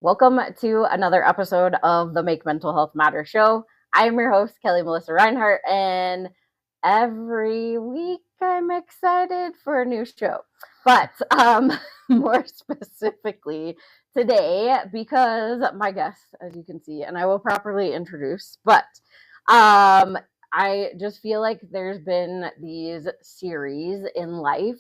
Welcome to another episode of the Make Mental Health Matter show. I am your host, Kelli Melissa Reinhardt, and every week I'm excited for a new show. But more specifically today, because my guest, as you can see, and I will properly introduce, but I just feel like there's been these series in life,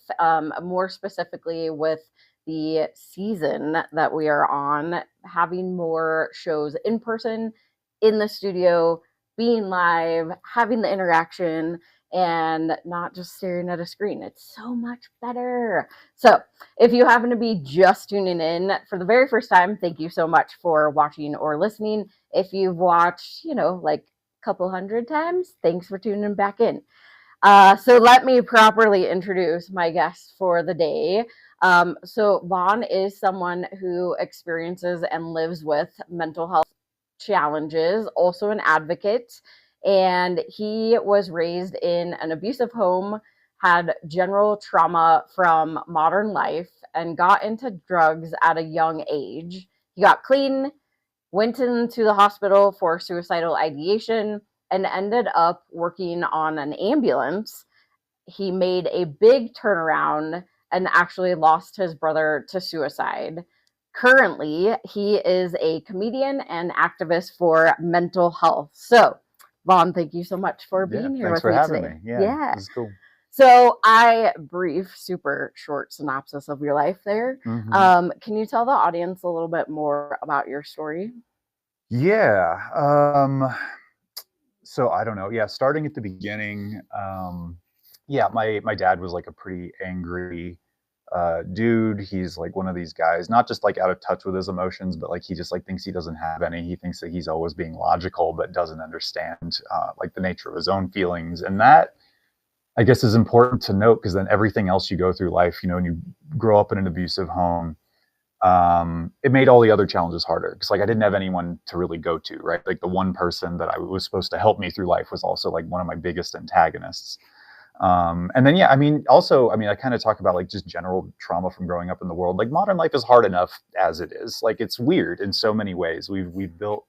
more specifically with the season that we are on, having more shows in person, in the studio, being live, having the interaction, and not just staring at a screen. It's so much better. So if you happen to be just tuning in for the very first time, thank you so much for watching or listening. If you've watched, like a couple hundred times, thanks for tuning back in. So let me properly introduce my guest for the day. So Vaughn is someone who experiences and lives with mental health challenges, also an advocate, and he was raised in an abusive home, had general trauma from modern life, and got into drugs at a young age. He got clean, went into the hospital for suicidal ideation, and ended up working on an ambulance. He made a big turnaround and actually lost his brother to suicide. Currently, he is a comedian and activist for mental health. So, Vaughn, thank you so much for being here with me today. Thanks for having me. Yeah, this is cool. So, brief, super short synopsis of your life there. Mm-hmm. Can you tell the audience a little bit more about your story? Yeah. So I don't know. Yeah, starting at the beginning. My dad was like a pretty angry dude. He's like one of these guys, not just like out of touch with his emotions, but like he just like thinks he doesn't have any. He thinks that he's always being logical, but doesn't understand like the nature of his own feelings. And that, I guess, is important to note, because then everything else you go through life, when you grow up in an abusive home, it made all the other challenges harder, because like I didn't have anyone to really go to, right? Like the one person that I was supposed to help me through life was also like one of my biggest antagonists. And then, I kind of talk about like just general trauma from growing up in the world. Like modern life is hard enough as it is. Like it's weird in so many ways. We've built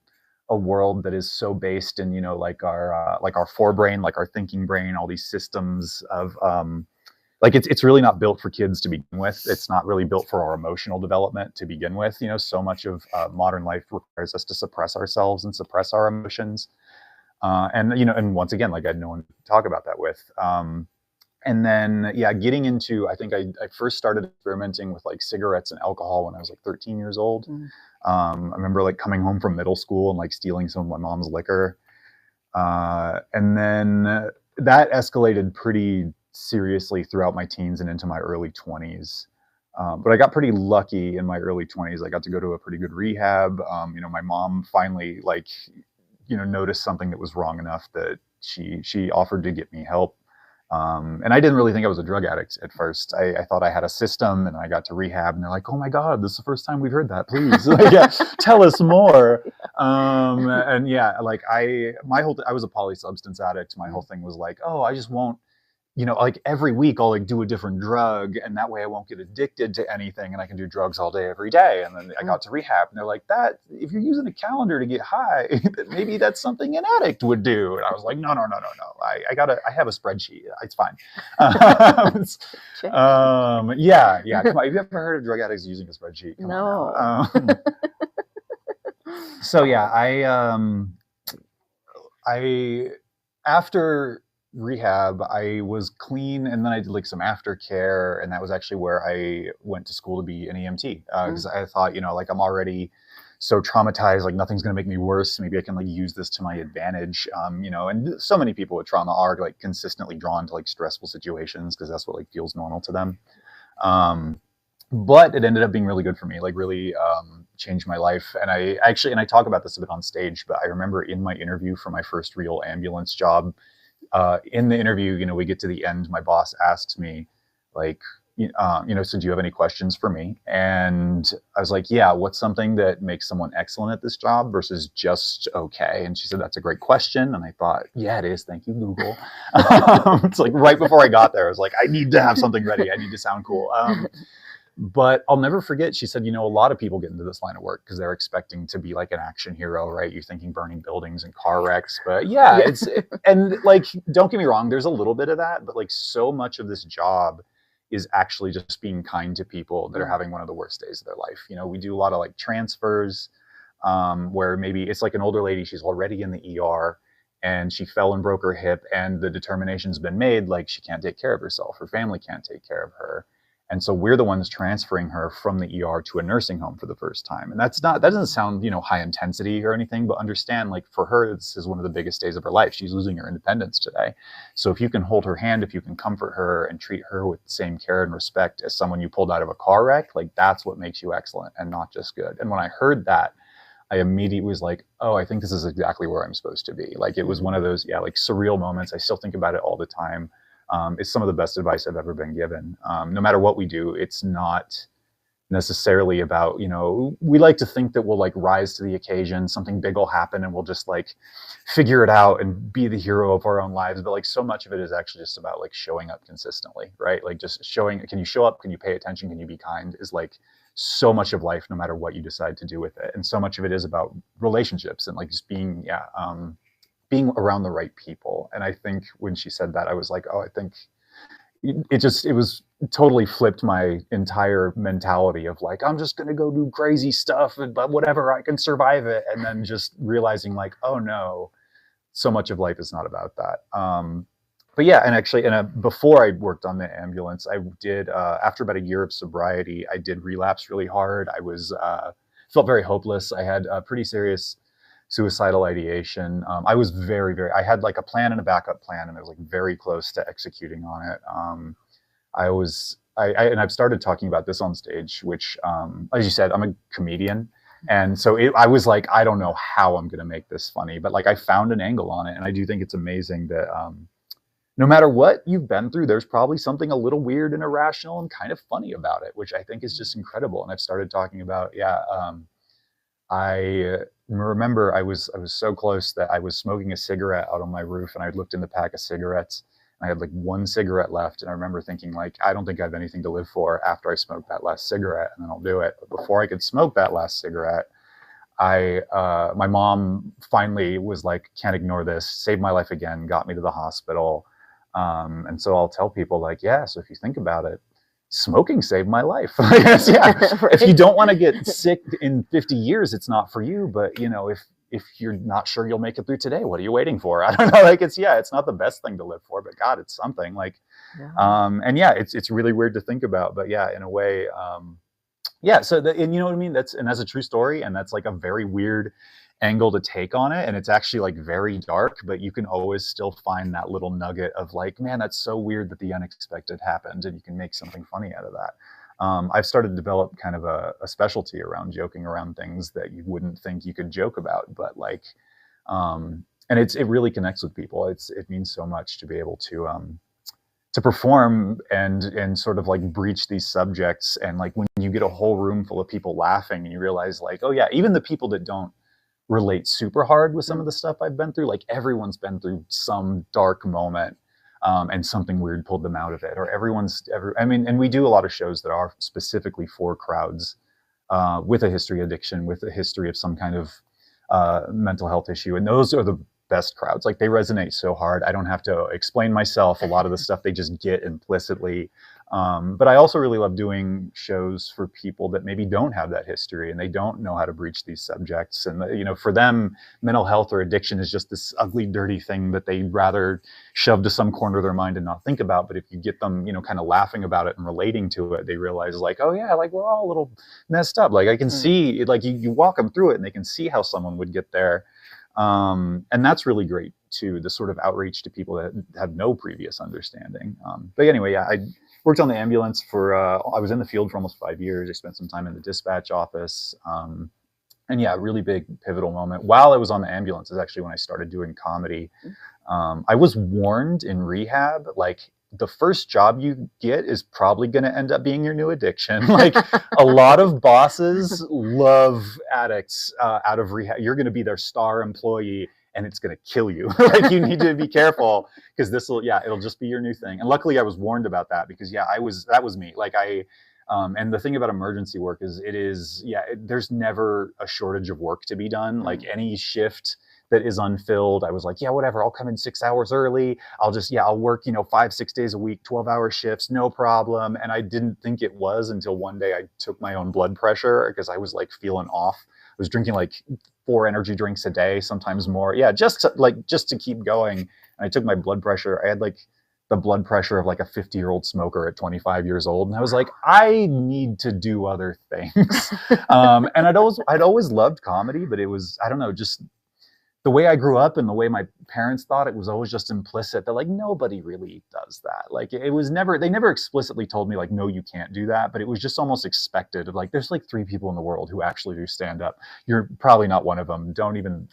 a world that is so based in, like our forebrain, like our thinking brain, all these systems of, like it's really not built for kids to begin with. It's not really built for our emotional development to begin with. So much of modern life requires us to suppress ourselves and suppress our emotions. And once again, like I had no one to talk about that with. And then, getting into, I think I first started experimenting with like cigarettes and alcohol when I was like 13 years old. I remember like coming home from middle school and like stealing some of my mom's liquor. And then that escalated pretty seriously throughout my teens and into my early 20s. But I got pretty lucky in my early 20s. I got to go to a pretty good rehab. My mom finally noticed something that was wrong enough that she offered to get me help. And I didn't really think I was a drug addict at first. I thought I had a system, and I got to rehab and they're like, "Oh my God, this is the first time we've heard that. Please tell us more." I was a polysubstance addict. My whole thing was like, "Oh, I just won't, like every week I'll like do a different drug, and that way I won't get addicted to anything, and I can do drugs all day, every day." And then I got to rehab, and they're like, "That if you're using a calendar to get high, maybe that's something an addict would do." And I was like, No. I have a spreadsheet. It's fine. Come on. Have you ever heard of drug addicts using a spreadsheet? No. I after rehab, I was clean, and then I did like some aftercare, and that was actually where I went to school to be an EMT, because I thought, like I'm already so traumatized, like nothing's going to make me worse. Maybe I can like use this to my advantage. And so many people with trauma are like consistently drawn to like stressful situations because that's what like feels normal to them. But it ended up being really good for me, like really changed my life. And I talk about this a bit on stage, but I remember in my interview for my first real ambulance job, in the interview, we get to the end, my boss asks me like, so do you have any questions for me? And I was like, yeah, what's something that makes someone excellent at this job versus just okay? And she said, that's a great question. And I thought, yeah, it is. Thank you, Google. It's like right before I got there, I was like, I need to have something ready. I need to sound cool. But I'll never forget, she said, a lot of people get into this line of work because they're expecting to be like an action hero, right? You're thinking burning buildings and car wrecks. But yeah, and like, don't get me wrong, there's a little bit of that, but like so much of this job is actually just being kind to people that are having one of the worst days of their life. We do a lot of like transfers, where maybe it's like an older lady, she's already in the ER and she fell and broke her hip, and the determination's been made, like she can't take care of herself, her family can't take care of her. And so we're the ones transferring her from the ER to a nursing home for the first time. And that doesn't sound, high intensity or anything, but understand, like, for her, this is one of the biggest days of her life. She's losing her independence today. So if you can hold her hand, if you can comfort her and treat her with the same care and respect as someone you pulled out of a car wreck, like, that's what makes you excellent and not just good. And when I heard that, I immediately was like, oh, I think this is exactly where I'm supposed to be. Like, it was one of those, like surreal moments. I still think about it all the time. It's some of the best advice I've ever been given. No matter what we do, it's not necessarily about, we like to think that we'll like rise to the occasion, something big will happen and we'll just like figure it out and be the hero of our own lives. But like so much of it is actually just about like showing up consistently, right? Like just showing, can you show up? Can you pay attention? Can you be kind? Is like so much of life, no matter what you decide to do with it. And so much of it is about relationships and like just being, being around the right people. And I think when she said that, I was like, oh, I think it was totally flipped my entire mentality of like, I'm just going to go do crazy stuff, but whatever, I can survive it. And then just realizing like, oh no, so much of life is not about that. But yeah, and actually, before I worked on the ambulance, I did, after about a year of sobriety, I did relapse really hard. I was, felt very hopeless. I had a pretty serious suicidal ideation. I was I had like a plan and a backup plan, and I was like very close to executing on it. And I've started talking about this on stage, which, as you said, I'm a comedian. And so I was like, I don't know how I'm going to make this funny, but like I found an angle on it. And I do think it's amazing that, no matter what you've been through, there's probably something a little weird and irrational and kind of funny about it, which I think is just incredible. And I've started talking about, I remember I was so close that I was smoking a cigarette out on my roof, and I looked in the pack of cigarettes. I had like one cigarette left, and I remember thinking like, I don't think I have anything to live for after I smoke that last cigarette, and then I'll do it. But before I could smoke that last cigarette, my mom finally was like, can't ignore this, saved my life again, got me to the hospital. And so I'll tell people like, yeah, so if you think about it, smoking saved my life. I guess, yeah. Right. If you don't want to get sick in 50 years, it's not for you. But if you're not sure you'll make it through today, what are you waiting for? I don't know. Like it's not the best thing to live for, but God, it's something like, and yeah, it's really weird to think about, but yeah, in a way, so and you know what I mean? That's a true story. And that's like a very weird angle to take on it. And it's actually like very dark, but you can always still find that little nugget of like, man, that's so weird that the unexpected happened, and you can make something funny out of that. I've started to develop kind of a specialty around joking around things that you wouldn't think you could joke about, but like, and it really connects with people. It means so much to be able to perform and sort of like breach these subjects. And like when you get a whole room full of people laughing and you realize like, oh yeah, even the people that don't relate super hard with some of the stuff I've been through, like everyone's been through some dark moment, and something weird pulled them out of it, or and we do a lot of shows that are specifically for crowds with a history of addiction, with a history of some kind of mental health issue. And those are the best crowds. Like they resonate so hard. I don't have to explain myself. A lot of the stuff they just get implicitly. But I also really love doing shows for people that maybe don't have that history and they don't know how to breach these subjects. And, for them, mental health or addiction is just this ugly, dirty thing that they'd rather shove to some corner of their mind and not think about. But if you get them, kind of laughing about it and relating to it, they realize like, oh yeah, like we're all a little messed up. Like I can see, like you walk them through it and they can see how someone would get there. And that's really great too, the sort of outreach to people that have no previous understanding. But anyway, yeah, I worked on the ambulance I was in the field for almost 5 years. I spent some time in the dispatch office. And yeah, really big pivotal moment while I was on the ambulance is actually when I started doing comedy. I was warned in rehab, like the first job you get is probably going to end up being your new addiction. Like a lot of bosses love addicts out of rehab. You're going to be their star employee and it's going to kill you. Like you need to be careful because it'll just be your new thing. And luckily I was warned about that because that was me. Like And the thing about emergency work is there's never a shortage of work to be done. Like any shift that is unfilled, I was like, yeah, whatever, I'll come in 6 hours early. I'll work, 5-6 days a week, 12-hour shifts, no problem. And I didn't think it was until one day I took my own blood pressure because I was like feeling off. I was drinking like 4 energy drinks a day, sometimes more. Yeah, just to keep going. And I took my blood pressure. I had like the blood pressure of like a 50-year-old smoker at 25 years old. And I was like, I need to do other things. And I'd always loved comedy, but it was, I don't know, just the way I grew up and the way my parents thought, it was always just implicit that like nobody really does that. Like it was never, they never explicitly told me like, no, you can't do that. But it was just almost expected of like, there's like 3 people in the world who actually do stand up. You're probably not one of them. Don't even,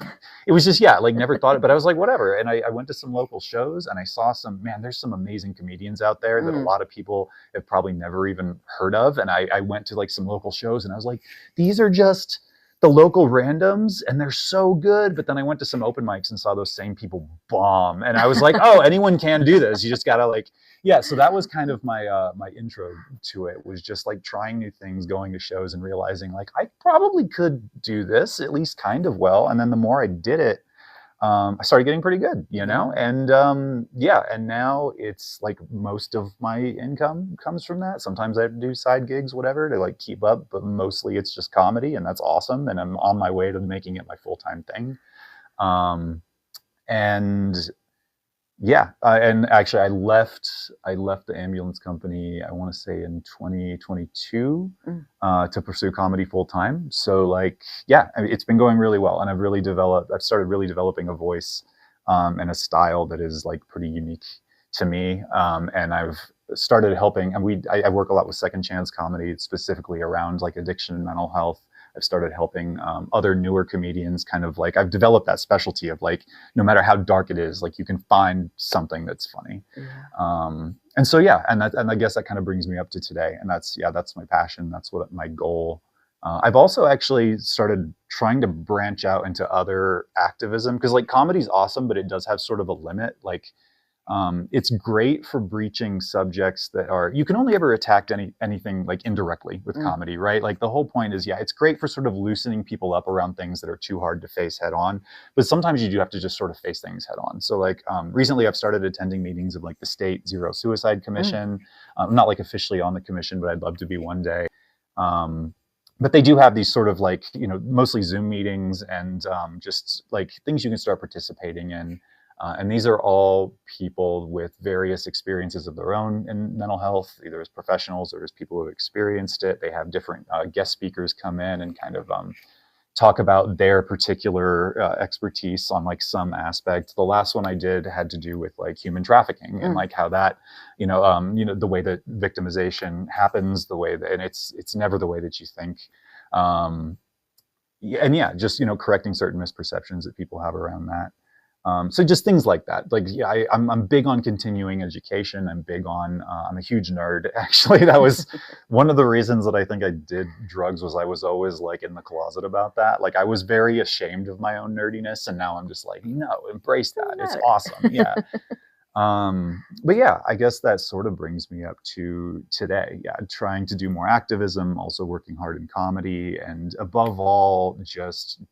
it was just, yeah, like never thought it, but I was like, whatever. And I went to some local shows and I saw there's some amazing comedians out there that a lot of people have probably never even heard of. And I went to like some local shows and I was like, these are just the local randoms and they're so good. But then I went to some open mics and saw those same people bomb. And I was like, oh, anyone can do this. You just gotta like, yeah. So that was kind of my, my intro to it, was just like trying new things, going to shows and realizing like, I probably could do this at least kind of well. And then the more I did it, I started getting pretty good, and and now it's like most of my income comes from that. Sometimes I have to do side gigs, whatever, to like keep up, but mostly it's just comedy, and that's awesome. And I'm on my way to making it my full-time thing. And yeah, and actually I left the ambulance company, I want to say in 2022, to pursue comedy full time. So like, yeah, I mean, it's been going really well, and I've started really developing a voice, and a style that is like pretty unique to me. And I've started helping, and I work a lot with second chance comedy, specifically around like addiction and mental health. I've started helping other newer comedians, kind of like, I've developed that specialty of like, no matter how dark it is, like you can find something that's funny. And so, yeah, and I guess that kind of brings me up to today. And that's my passion. That's what my goal. I've also actually started trying to branch out into other activism, because like comedy's awesome, but it does have sort of a limit. Like, it's great for breaching subjects that are, you can only ever attack anything like indirectly with comedy, right? Like the whole point is, yeah, it's great for sort of loosening people up around things that are too hard to face head on, but sometimes you do have to just sort of face things head on. So like, recently I've started attending meetings of like the state Zero Suicide Commission. I'm not like officially on the commission, but I'd love to be one day. But they do have these sort of like, mostly Zoom meetings and just like things you can start participating in. And these are all people with various experiences of their own in mental health, either as professionals or as people who have experienced it. They have different guest speakers come in and kind of talk about their particular expertise on like some aspect. The last one I did had to do with like human trafficking and like how that, the way that victimization happens, and it's never the way that you think. Just, correcting certain misperceptions that people have around that. So just things like that. Like, yeah, I'm big on continuing education. I'm big on, I'm a huge nerd. Actually, that was one of the reasons that I think I did drugs, was I was always like in the closet about that. Like I was very ashamed of my own nerdiness. And now I'm just like, no, embrace that. It's awesome. Yeah. But yeah, I guess that sort of brings me up to today. Yeah. Trying to do more activism, also working hard in comedy, and above all, just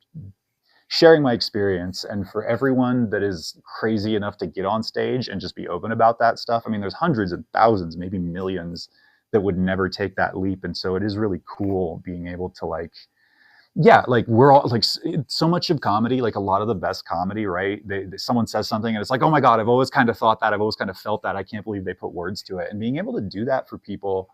sharing my experience. And for everyone that is crazy enough to get on stage and just be open about that stuff, I mean, there's hundreds and thousands, maybe millions, that would never take that leap. And so it is really cool being able to like, yeah, like we're all like, so much of comedy, like a lot of the best comedy, right? Someone says something and it's like, oh my God, I've always kind of thought that, I've always kind of felt that, I can't believe they put words to it. And being able to do that for people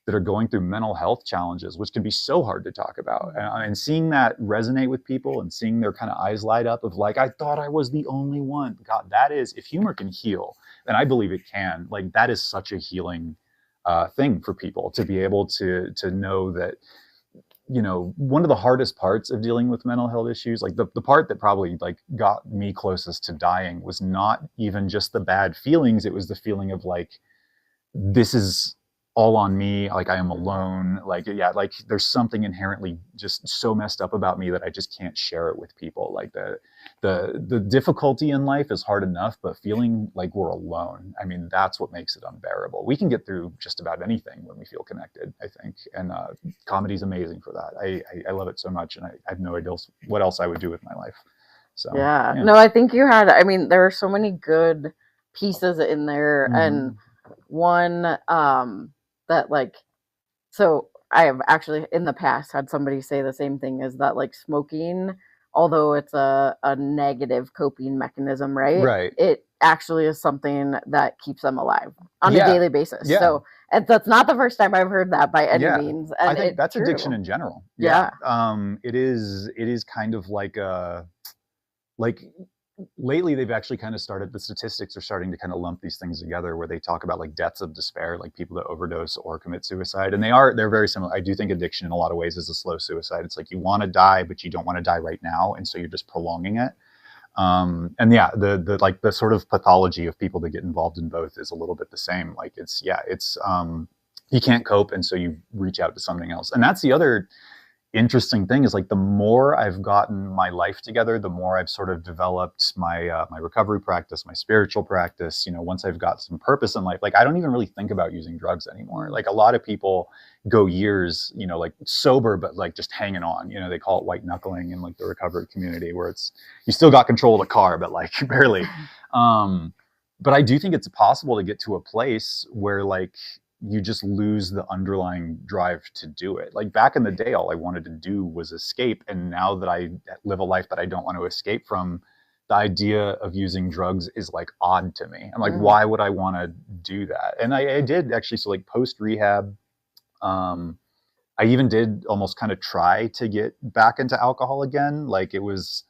that are going through mental health challenges, which can be so hard to talk about, and seeing that resonate with people and seeing their kind of eyes light up of like, I thought I was the only one. God, that is, if humor can heal, and I believe it can, like that is such a healing thing for people to be able to know that, one of the hardest parts of dealing with mental health issues, like the part that probably like got me closest to dying, was not even just the bad feelings. It was the feeling of like, this is all on me, like I am alone, like, yeah, like there's something inherently just so messed up about me that I just can't share it with people. Like the difficulty in life is hard enough, but feeling like we're alone, I mean, that's what makes it unbearable. We can get through just about anything when we feel connected, I think, and comedy's amazing for that. I love it so much, and I have no idea what else I would do with my life. So Yeah. No, I think you had, I mean, there are so many good pieces in there. And one that like, so I have actually in the past had somebody say the same thing, is that like smoking, although it's a negative coping mechanism, right? Right. It actually is something that keeps them alive on a daily basis. Yeah. So and that's not the first time I've heard that by any means. And I think that's true. Addiction in general. Yeah. It is kind of like lately they've actually kind of started, the statistics are starting to kind of lump these things together, where they talk about like deaths of despair, like people that overdose or commit suicide, and they're very similar. I do think addiction in a lot of ways is a slow suicide. It's like you want to die, but you don't want to die right now, and so you're just prolonging it. And yeah, the like the sort of pathology of people that get involved in both is a little bit the same. Like it's you can't cope, and so you reach out to something else. And that's the other interesting thing, is like the more I've gotten my life together, the more I've sort of developed my my recovery practice, my spiritual practice. You know, once I've got some purpose in life, like I don't even really think about using drugs anymore. Like a lot of people go years, you know, like sober, but like just hanging on. You know, they call it white knuckling in like the recovery community, where it's you still got control of the car, but like barely. But I do think it's possible to get to a place where like you just lose the underlying drive to do it. Like back in the day, all I wanted to do was escape. And now that I live a life that I don't want to escape from, the idea of using drugs is like odd to me. I'm like, why would I want to do that? And I did actually, so like post rehab, I even did almost kind of try to get back into alcohol again. Like it was,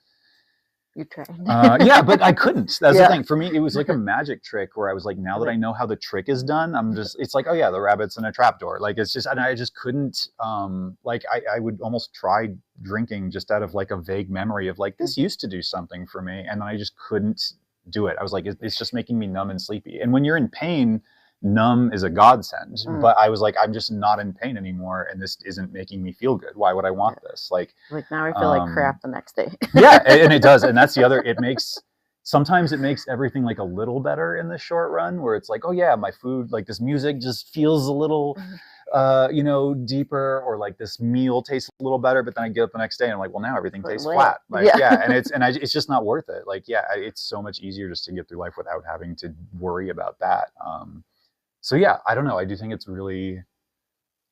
you tried. Yeah, but I couldn't. That's the thing. For me, it was like a magic trick where I was like, now that I know how the trick is done, I'm just, it's like, oh yeah, the rabbit's in a trapdoor. Like it's just, and I just couldn't, like I would almost try drinking just out of like a vague memory of like, this used to do something for me. And then I just couldn't do it. I was like, it's just making me numb and sleepy. And when you're in pain, numb is a godsend. But I was like, I'm just not in pain anymore, and this isn't making me feel good. Why would I want this? Like now I feel like crap the next day. Yeah, and it does. And that's the other, sometimes it makes everything like a little better in the short run, where it's like, oh yeah, my food, like this music just feels a little you know, deeper, or like this meal tastes a little better. But then I get up the next day and I'm like, well, now everything tastes flat. Like and it's just not worth it. Like it's so much easier just to get through life without having to worry about that. So yeah, I don't know. I do think it's really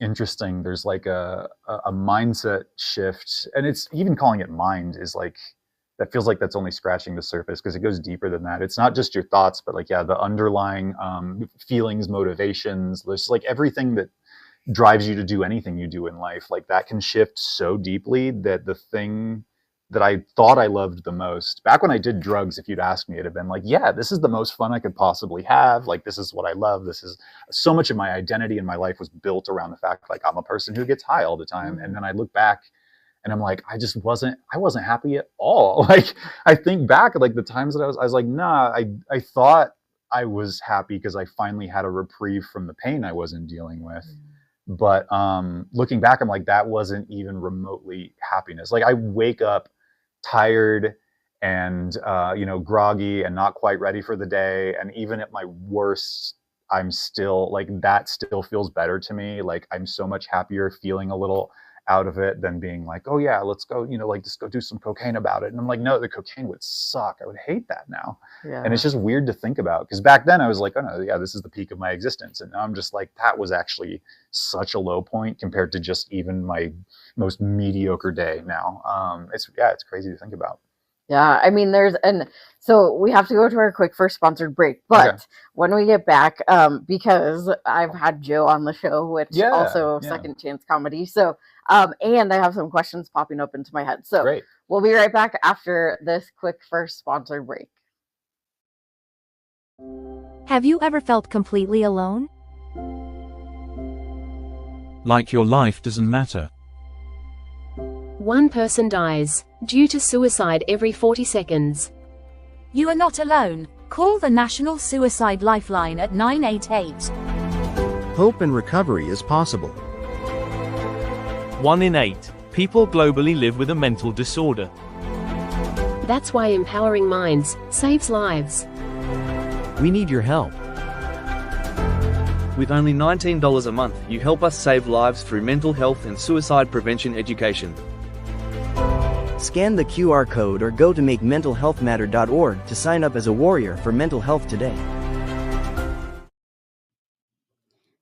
interesting. There's like a mindset shift, and it's even calling it mind is like, that feels like that's only scratching the surface, because it goes deeper than that. It's not just your thoughts, but like, yeah, the underlying feelings, motivations, there's like everything that drives you to do anything you do in life. Like that can shift so deeply that the thing that I thought I loved the most back when I did drugs, if you'd asked me, it'd have been like, yeah, this is the most fun I could possibly have. Like, this is what I love. This is so much of my identity in my life was built around the fact, like, I'm a person who gets high all the time. And then I look back and I'm like, I wasn't happy at all. Like, I think back like the times that I was like, nah, I thought I was happy because I finally had a reprieve from the pain I wasn't dealing with. But looking back, I'm like, that wasn't even remotely happiness. Like I wake up tired and you know, groggy and not quite ready for the day, and even at my worst, I'm still like, that still feels better to me. Like I'm so much happier feeling a little out of it than being like, oh yeah, let's go, you know, like just go do some cocaine about it. And I'm like, no, the cocaine would suck. I would hate that now. And it's just weird to think about, because back then I was like, oh no, yeah, this is the peak of my existence. And now I'm just like, that was actually such a low point compared to just even my most mediocre day now. It's crazy to think about. Yeah, I mean, so we have to go to our quick first sponsored break, but when we get back, because I've had Joe on the show, which also Second Chance Comedy. So, and I have some questions popping up into my head. So we'll be right back after this quick first sponsored break. Have you ever felt completely alone? Like your life doesn't matter. One person dies due to suicide every 40 seconds. You are not alone. Call the National Suicide Lifeline at 988. hope and recovery is possible. 1 in 8 people globally live with a mental disorder. That's why empowering minds saves lives. We need your help. With only $19 a month, you help us save lives through mental health and suicide prevention education. Scan the QR code or go to makementalhealthmatter.org to sign up as a warrior for mental health today.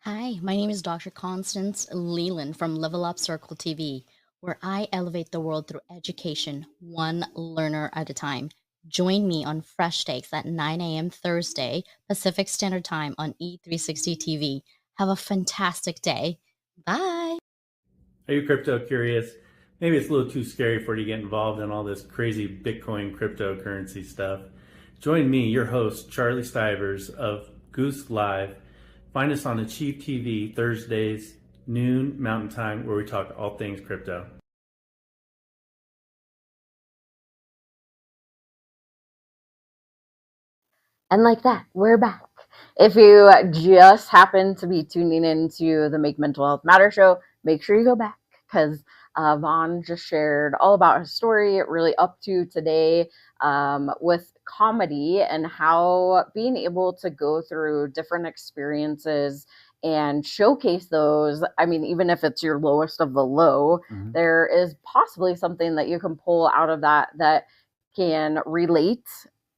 Hi, my name is Dr. Constance Leland from Level Up Circle TV, where I elevate the world through education, one learner at a time. Join me on Fresh Takes at 9 a.m. Thursday, Pacific Standard Time on E360 TV. Have a fantastic day. Bye. Are you crypto curious? Maybe it's a little too scary for you to get involved in all this crazy Bitcoin cryptocurrency stuff. Join me, your host, Charlie Stivers of Goose Live. Find us on Achieve TV Thursdays, noon Mountain Time, where we talk all things crypto. And like that, we're back. If you just happen to be tuning into the Make Mental Health Matter show, make sure you go back because Vaughn just shared all about his story, really up to today with comedy and how being able to go through different experiences and showcase those. I mean, even if it's your lowest of the low, there is possibly something that you can pull out of that that can relate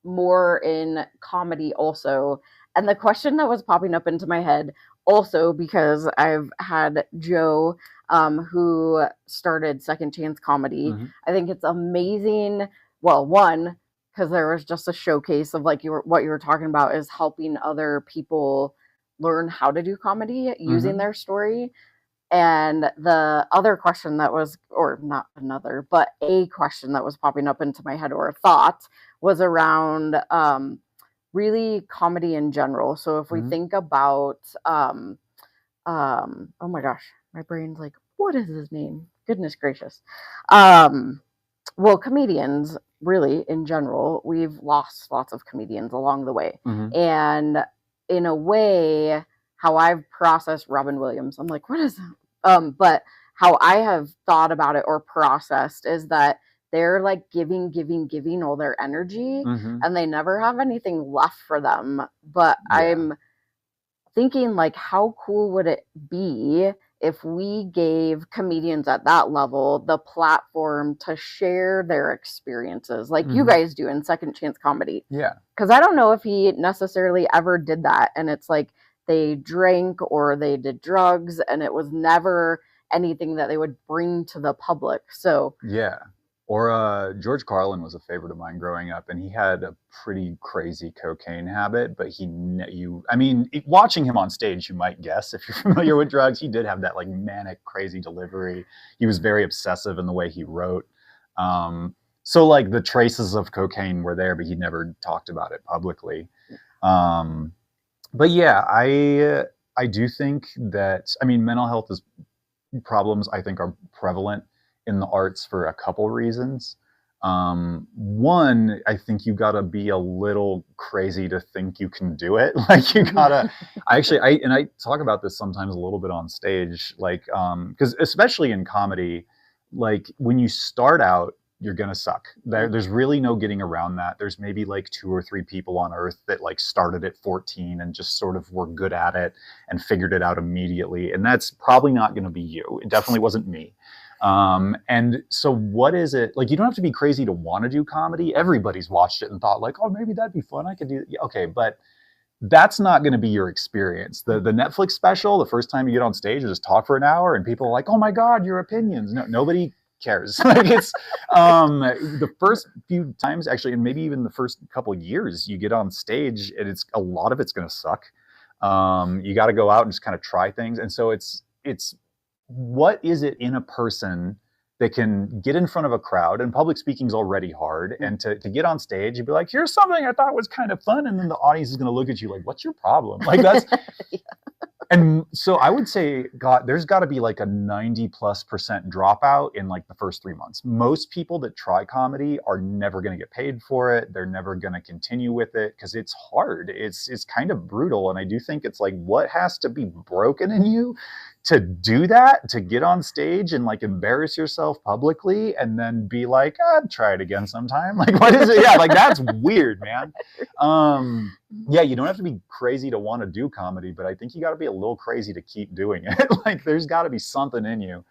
more in comedy also. And the question that was popping up into my head also, because I've had Joe who started Second Chance Comedy. I think it's amazing. Well, one, because there was just a showcase of like what you were talking about is helping other people learn how to do comedy using their story. And the other question that was, or not another, but a question that was popping up into my head or a thought was around really comedy in general. So if we think about, oh my gosh, my brain's like, what is his name? Goodness gracious. Well, comedians really in general, we've lost lots of comedians along the way. And in a way, how I've processed Robin Williams, I'm like, what is that? But how I have thought about it or processed is that they're like giving all their energy and they never have anything left for them. But I'm thinking like, how cool would it be if we gave comedians at that level the platform to share their experiences like you guys do in Second Chance Comedy? Yeah. Because I don't know if he necessarily ever did that. And it's like they drank or they did drugs and it was never anything that they would bring to the public. So yeah. Or George Carlin was a favorite of mine growing up, and he had a pretty crazy cocaine habit. But watching him on stage, you might guess if you're familiar with drugs, he did have that like manic, crazy delivery. He was very obsessive in the way he wrote. So like the traces of cocaine were there, but he never talked about it publicly. But yeah, I do think that, I mean, mental health problems I think are prevalent in the arts for a couple reasons. One, I think you gotta be a little crazy to think you can do it. Like you gotta, I talk about this sometimes a little bit on stage, like, because especially in comedy, like when you start out, you're gonna suck. There's really no getting around that. There's maybe like 2 or 3 people on earth that like started at 14 and just sort of were good at it and figured it out immediately. And that's probably not gonna be you. It definitely wasn't me. And so what is it like? You don't have to be crazy to want to do comedy. Everybody's watched it and thought like, oh, maybe that'd be fun. I could do that. Okay. But that's not going to be your experience. The Netflix special, the first time you get on stage, you just talk for an hour and people are like, oh my God, your opinions. No, nobody cares. Like it's, the first few times actually, and maybe even the first couple of years you get on stage and a lot of it's going to suck. You got to go out and just kind of try things. And so it's, what is it in a person that can get in front of a crowd, and public speaking is already hard, and to get on stage and be like, here's something I thought was kind of fun, and then the audience is going to look at you like, what's your problem? Like that's And so I would say, God, there's got to be like a 90+% dropout in like the first 3 months. Most people that try comedy are never going to get paid for it. They're never going to continue with it because it's hard. It's kind of brutal. And I do think it's like, what has to be broken in you to do that, to get on stage and like embarrass yourself publicly and then be like, I'd try it again sometime. Like, what is it? Yeah, like that's weird, man. Yeah, you don't have to be crazy to want to do comedy, but I think you got to be a little crazy to keep doing it. Like there's got to be something in you.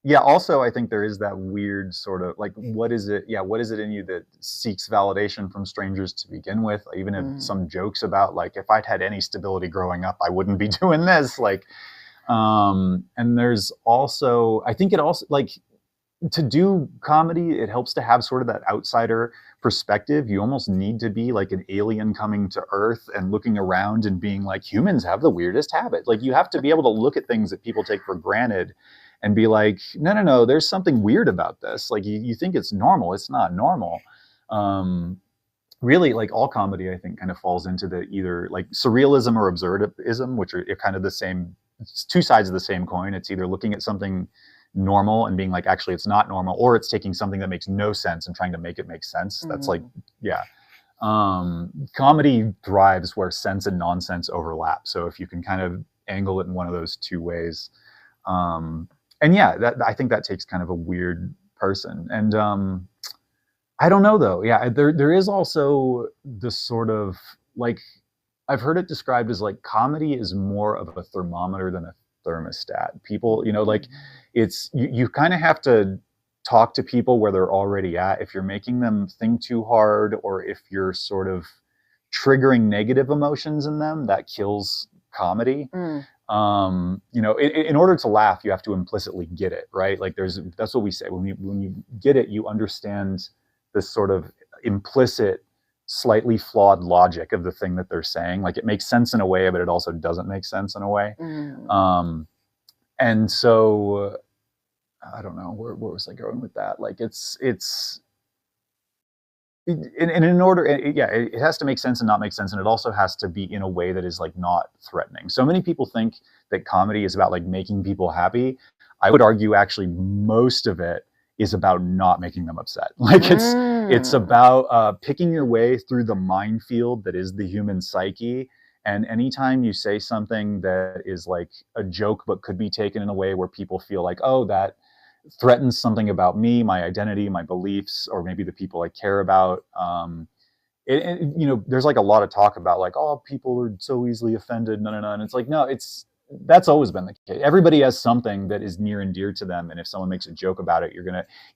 Yeah, also I think there is that weird sort of like, what is it? Yeah, what is it in you that seeks validation from strangers to begin with? Even if some jokes about like, if I'd had any stability growing up, I wouldn't be doing this. Like, and there's also, I think it also like, to do comedy, it helps to have sort of that outsider perspective. You almost need to be like an alien coming to Earth and looking around and being like, humans have the weirdest habit. Like you have to be able to look at things that people take for granted and be like, no, there's something weird about this. Like you think it's normal. It's not normal. Really, like all comedy, I think kind of falls into the either like surrealism or absurdism, which are kind of the same, it's two sides of the same coin. It's either looking at something normal and being like, actually it's not normal, or it's taking something that makes no sense and trying to make it make sense. That's like, yeah. Comedy thrives where sense and nonsense overlap. So if you can kind of angle it in one of those two ways. And yeah, I think that takes kind of a weird person. And I don't know though. Yeah, there is also this sort of like, I've heard it described as like comedy is more of a thermometer than a thermostat. People, like it's, you kind of have to talk to people where they're already at. If you're making them think too hard, or if you're sort of triggering negative emotions in them, that kills comedy. In order to laugh, you have to implicitly get it, right? Like that's what we say. When you get it, you understand this sort of implicit, slightly flawed logic of the thing that they're saying. Like it makes sense in a way, but it also doesn't make sense in a way. And so I don't know, where was I going with that? Like in order, it has to make sense and not make sense. And it also has to be in a way that is like not threatening. So many people think that comedy is about like making people happy. I would argue actually most of it is about not making them upset. Like it's about picking your way through the minefield that is the human psyche. And anytime you say something that is like a joke, but could be taken in a way where people feel like, oh, that threatens something about me, my identity, my beliefs, or maybe the people I care about. There's like a lot of talk about like, oh, people are so easily offended. No. And it's like, no, that's always been the case. Everybody has something that is near and dear to them. And if someone makes a joke about it,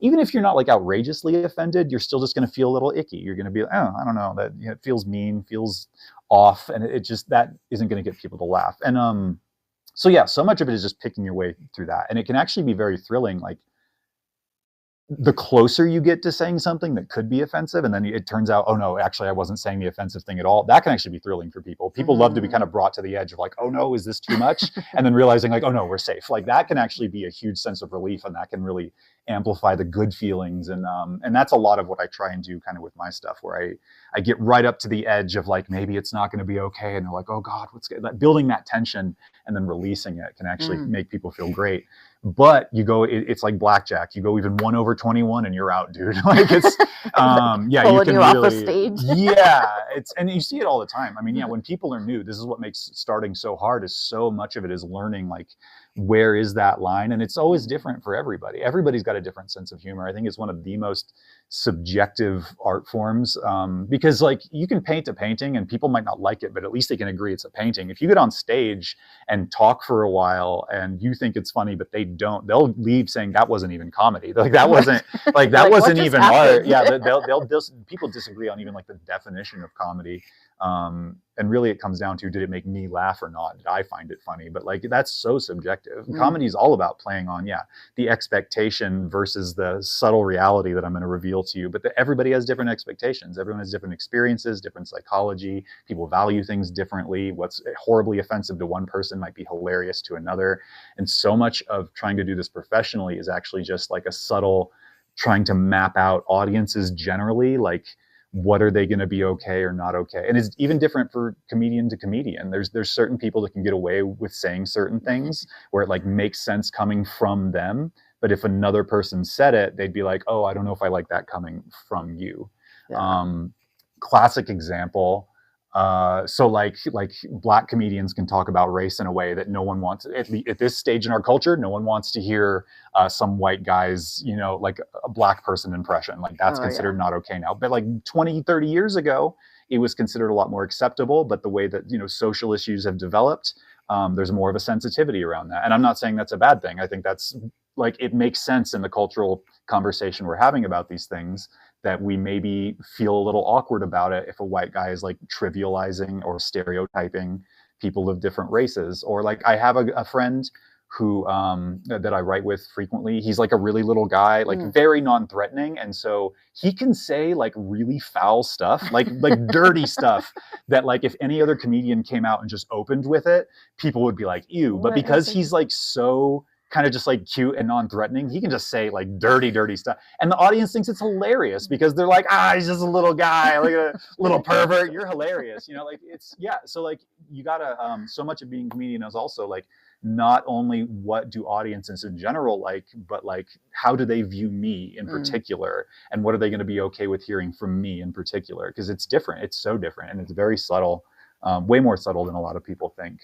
even if you're not like outrageously offended, you're still just going to feel a little icky. You're going to be like, oh, I don't know, that it feels mean, feels off. And it just, that isn't going to get people to laugh. And so yeah, so much of it is just picking your way through that. And it can actually be very thrilling. Like the closer you get to saying something that could be offensive, and then it turns out, oh no, actually I wasn't saying the offensive thing at all. That can actually be thrilling for people. People love to be kind of brought to the edge of like, oh no, is this too much? And then realizing like, oh no, we're safe. Like that can actually be a huge sense of relief, and that can really amplify the good feelings. And that's a lot of what I try and do kind of with my stuff, where I get right up to the edge of like, maybe it's not going to be okay. And they're like, oh God, building that tension and then releasing it can actually make people feel great. But you go, it's like blackjack. You go even 1/21 and you're out, dude. Like it's, yeah, pulling you can you really, off the stage. Yeah, and you see it all the time. I mean, yeah, when people are new, this is what makes starting so hard. Is so much of it is learning like, where is that line? And it's always different for everybody. Everybody's got a different sense of humor. I think it's one of the most subjective art forms, because like you can paint a painting and people might not like it, but at least they can agree it's a painting. If you get on stage and talk for a while and you think it's funny, but they don't, they'll leave saying that wasn't even comedy. Like that wasn't like that wasn't even art. Yeah, they'll people disagree on even like the definition of comedy. And really it comes down to, did it make me laugh or not? Did I find it funny? But like, that's so subjective. Comedy is all about playing on, the expectation versus the subtle reality that I'm going to reveal to you. But everybody has different expectations. Everyone has different experiences, different psychology. People value things differently. What's horribly offensive to one person might be hilarious to another. And so much of trying to do this professionally is actually just like a subtle trying to map out audiences generally. Like, what are they going to be okay or not okay? And it's even different for comedian to comedian. There's certain people that can get away with saying certain things where it like makes sense coming from them. But if another person said it, they'd be like, oh, I don't know if I like that coming from you. Classic example. So like Black comedians can talk about race in a way that no one wants at this stage in our culture. No one wants to hear some white guy's, you know, like a Black person impression. Like that's considered not okay now. But like 20, 30 years ago, it was considered a lot more acceptable. But the way that, you know, social issues have developed, there's more of a sensitivity around that. And I'm not saying that's a bad thing. I think that's like, it makes sense in the cultural conversation we're having about these things, that we maybe feel a little awkward about it if a white guy is like trivializing or stereotyping people of different races. Or like I have a friend who that I write with frequently. He's like a really little guy, like very non-threatening, and so he can say like really foul stuff, like dirty stuff that like if any other comedian came out and just opened with it, people would be like, ew. But because he's like so kind of just like cute and non-threatening, he can just say like dirty stuff, and the audience thinks it's hilarious because they're like, he's just a little guy, like a little pervert. You're hilarious, you know. Like it's so like you gotta so much of being a comedian is also like not only what do audiences in general like, but like how do they view me in particular, and what are they going to be okay with hearing from me in particular, because it's different. It's so different, and it's very subtle, way more subtle than a lot of people think.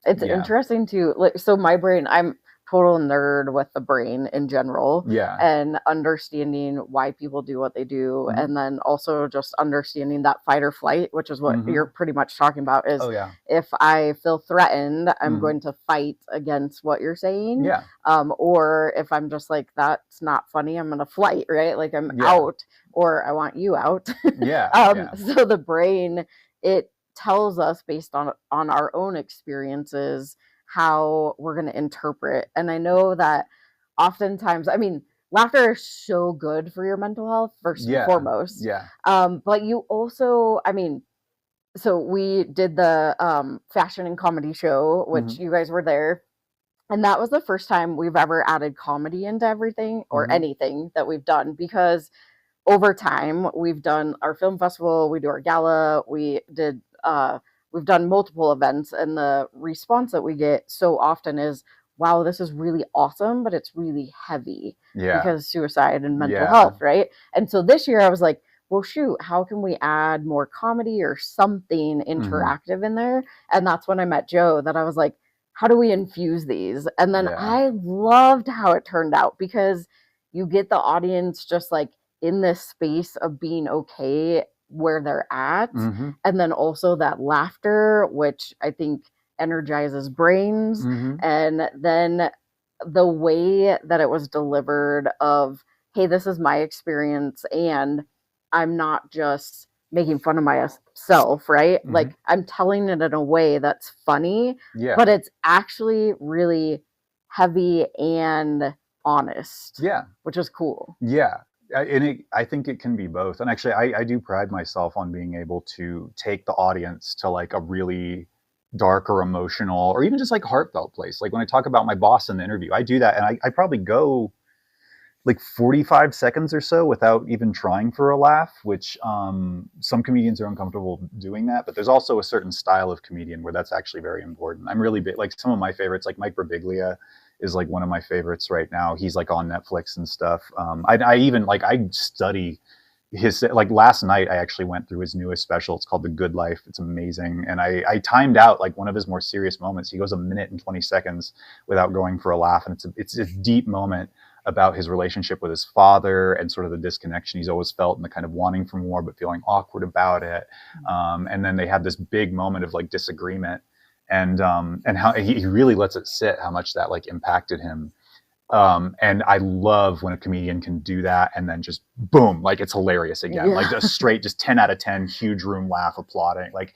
It's interesting too. Like, so my brain, I'm total nerd with the brain in general. And understanding why people do what they do. And then also just understanding that fight or flight, which is what you're pretty much talking about, is if I feel threatened, I'm going to fight against what you're saying. Or if I'm just like, that's not funny, I'm going to flight, right? Like I'm out, or I want you out. So the brain, it tells us based on our own experiences how we're going to interpret. And I know that oftentimes, I mean, laughter is so good for your mental health first and foremost. But you also, I mean, so we did the fashion and comedy show, which you guys were there, and that was the first time we've ever added comedy into everything or anything that we've done, because over time we've done our film festival, we do our gala, we've done multiple events, and the response that we get so often is, wow, this is really awesome, but it's really heavy because suicide and mental health, right? And so this year I was like, well, shoot, how can we add more comedy or something interactive in there? And that's when I met Joe, that I was like, how do we infuse these? And then I loved how it turned out, because you get the audience just like in this space of being okay where they're at, and then also that laughter, which I think energizes brains, and then the way that it was delivered of, hey, this is my experience, and I'm not just making fun of myself, right? Like I'm telling it in a way that's funny, but it's actually really heavy and honest, which is cool. And I think it can be both. And actually, I do pride myself on being able to take the audience to like a really dark or emotional or even just like heartfelt place. Like when I talk about my boss in the interview, I do that, and I probably go like 45 seconds or so without even trying for a laugh, which some comedians are uncomfortable doing that. But there's also a certain style of comedian where that's actually very important. I'm really big, like some of my favorites, like Mike Birbiglia is like one of my favorites right now. He's like on Netflix and stuff. I even like, I study his, like last night I actually went through his newest special. It's called The Good Life. It's amazing. And I timed out like one of his more serious moments. He goes a minute and 20 seconds without going for a laugh. And it's a deep moment about his relationship with his father and sort of the disconnection he's always felt and the kind of wanting for more, but feeling awkward about it. And then they have this big moment of like disagreement, and how he really lets it sit, how much that like impacted him. And I love when a comedian can do that and then just boom, like it's hilarious again, like just straight, just 10 out of 10, huge room laugh, applauding. Like,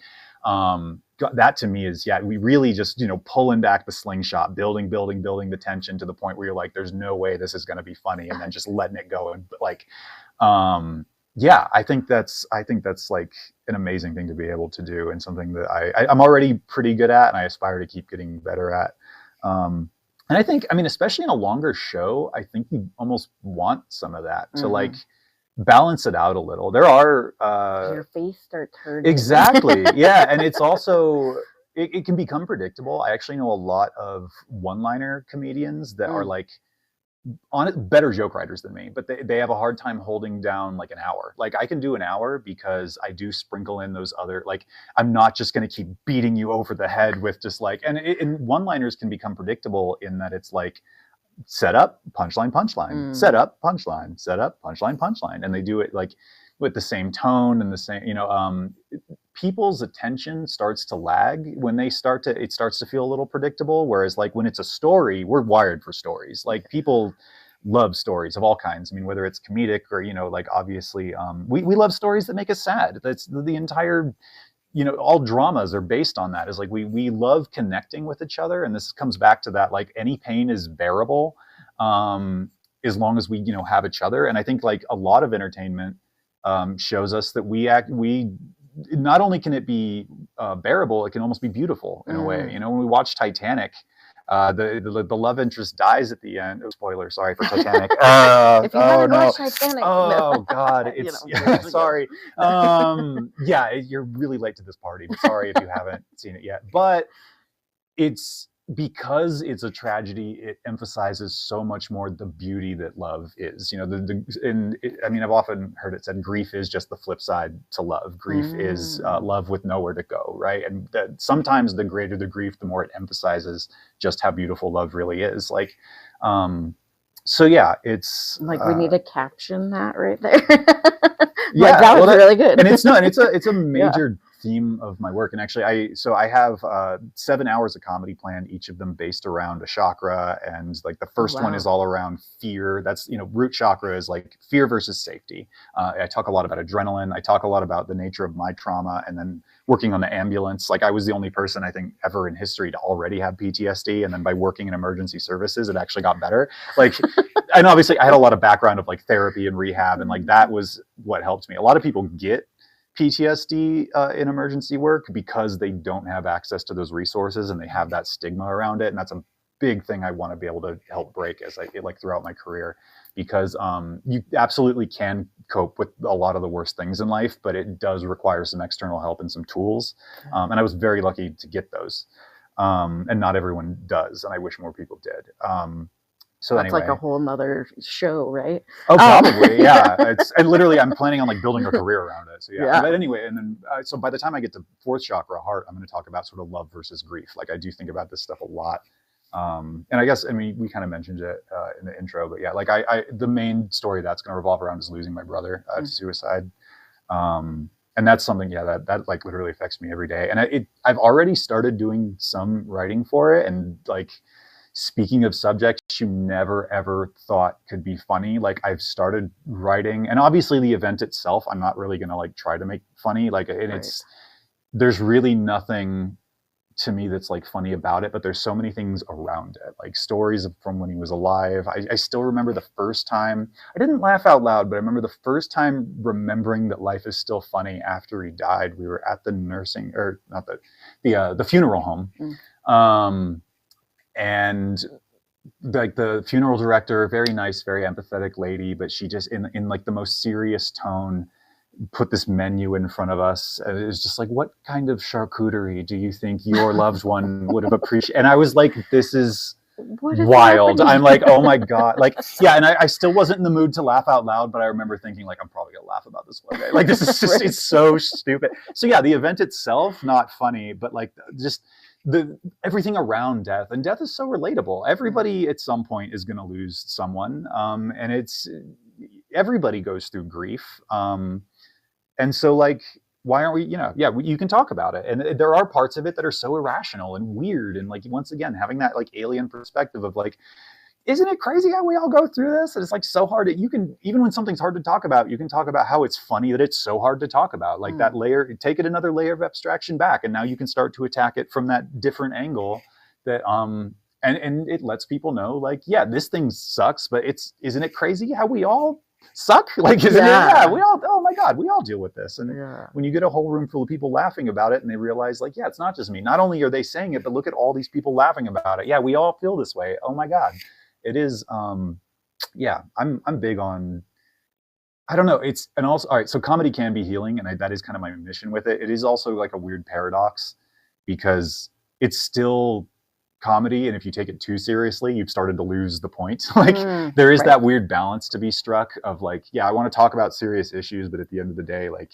that to me is, we really just, pulling back the slingshot, building the tension to the point where you're like, there's no way this is going to be funny. And then just letting it go. And like, I think that's like an amazing thing to be able to do, and something that I'm already pretty good at, and I aspire to keep getting better at. And I think, especially in a longer show, I think you almost want some of that to like balance it out a little. There are Your face start turning. exactly, yeah, and it's also it can become predictable. I actually know a lot of one-liner comedians that are like on it, better joke writers than me, but they have a hard time holding down like an hour. Like I can do an hour because I do sprinkle in those other, like I'm not just going to keep beating you over the head with just like, and one-liners can become predictable in that it's like set up, punchline, punchline, set up, punchline, set up, punchline, punchline. And they do it like with the same tone and the same, people's attention starts to lag when they it starts to feel a little predictable. Whereas like when it's a story, we're wired for stories. Like people love stories of all kinds. I mean, whether it's comedic or, like obviously we love stories that make us sad. That's the entire, all dramas are based on that. Is like we love connecting with each other. And this comes back to that, like any pain is bearable as long as we, have each other. And I think like a lot of entertainment shows us that we not only can it be bearable, it can almost be beautiful in a way. When we watch Titanic, the love interest dies at the end. Oh, spoiler, sorry for Titanic. If you haven't watched Titanic, oh God, it's sorry. Yeah, you're really late to this party, but sorry if you haven't seen it yet. But it's because it's a tragedy, it emphasizes so much more the beauty that love is. I mean, I've often heard it said, grief is just the flip side to love. Grief is love with nowhere to go, right? And that sometimes the greater the grief, the more it emphasizes just how beautiful love really is. Like, so yeah, it's like we need to caption that right there. Yeah, that was really good. And it's a major theme of my work. And actually I have 7 hours of comedy planned, each of them based around a chakra. And like the first one is all around fear. That's, root chakra is like fear versus safety. I talk a lot about adrenaline. I talk a lot about the nature of my trauma, and then working on the ambulance. Like I was the only person I think ever in history to already have PTSD. And then by working in emergency services, it actually got better. Like, and obviously I had a lot of background of like therapy and rehab. And like, that was what helped me. A lot of people get PTSD in emergency work because they don't have access to those resources and they have that stigma around it. And that's a big thing I want to be able to help break as I like throughout my career, because you absolutely can cope with a lot of the worst things in life, but it does require some external help and some tools. And I was very lucky to get those. And not everyone does. And I wish more people did. So that's anyway, like a whole nother show, right? Oh, probably. Yeah. And literally I'm planning on like building a career around it. So yeah. But anyway, and then, so by the time I get to fourth chakra, heart, I'm going to talk about sort of love versus grief. Like I do think about this stuff a lot. And I guess, I mean, we kind of mentioned it in the intro, but yeah, like the main story that's going to revolve around is losing my brother to suicide. And that's something, that like literally affects me every day. And I've already started doing some writing for it. And like, speaking of subjects you never ever thought could be funny, like I've started writing, and obviously the event itself, I'm not really going to like try to make funny, like, and there's really nothing to me that's like funny about it, but there's so many things around it, like stories from when he was alive. I still remember the first time, I didn't laugh out loud, but I remember the first time remembering that life is still funny after he died. We were at the nursing, or not the funeral home. And like the funeral director, very nice, very empathetic lady, but she just in like the most serious tone put this menu in front of us. And it was just like, what kind of charcuterie do you think your loved one would have appreciated? And I was like, this is wild. I'm like, oh my God. Like, yeah. And I still wasn't in the mood to laugh out loud, but I remember thinking like, I'm probably gonna laugh about this one day. Like, this is just, it's so stupid. So yeah, the event itself, not funny, but like just everything around death, and death is so relatable. Everybody at some point is going to lose someone. And everybody goes through grief. And so like, why aren't we, you can talk about it. And there are parts of it that are so irrational and weird. And like, once again, having that like alien perspective of like, isn't it crazy how we all go through this? And it's like so hard that you can, even when something's hard to talk about, you can talk about how it's funny that it's so hard to talk about. Like that layer, take it another layer of abstraction back. And now you can start to attack it from that different angle that, and it lets people know like, yeah, this thing sucks, but isn't it crazy how we all suck? Like, isn't it? Yeah, we all, oh my God, we all deal with this. And when you get a whole room full of people laughing about it and they realize like, yeah, it's not just me. Not only are they saying it, but look at all these people laughing about it. Yeah, we all feel this way. Oh my God. It is, I'm big on I don't know. It's, and also, all right, so comedy can be healing, and that is kind of my mission with it. It is also like a weird paradox because it's still comedy, and if you take it too seriously, you've started to lose the point. Like there is that weird balance to be struck of like, yeah, I want to talk about serious issues, but at the end of the day, like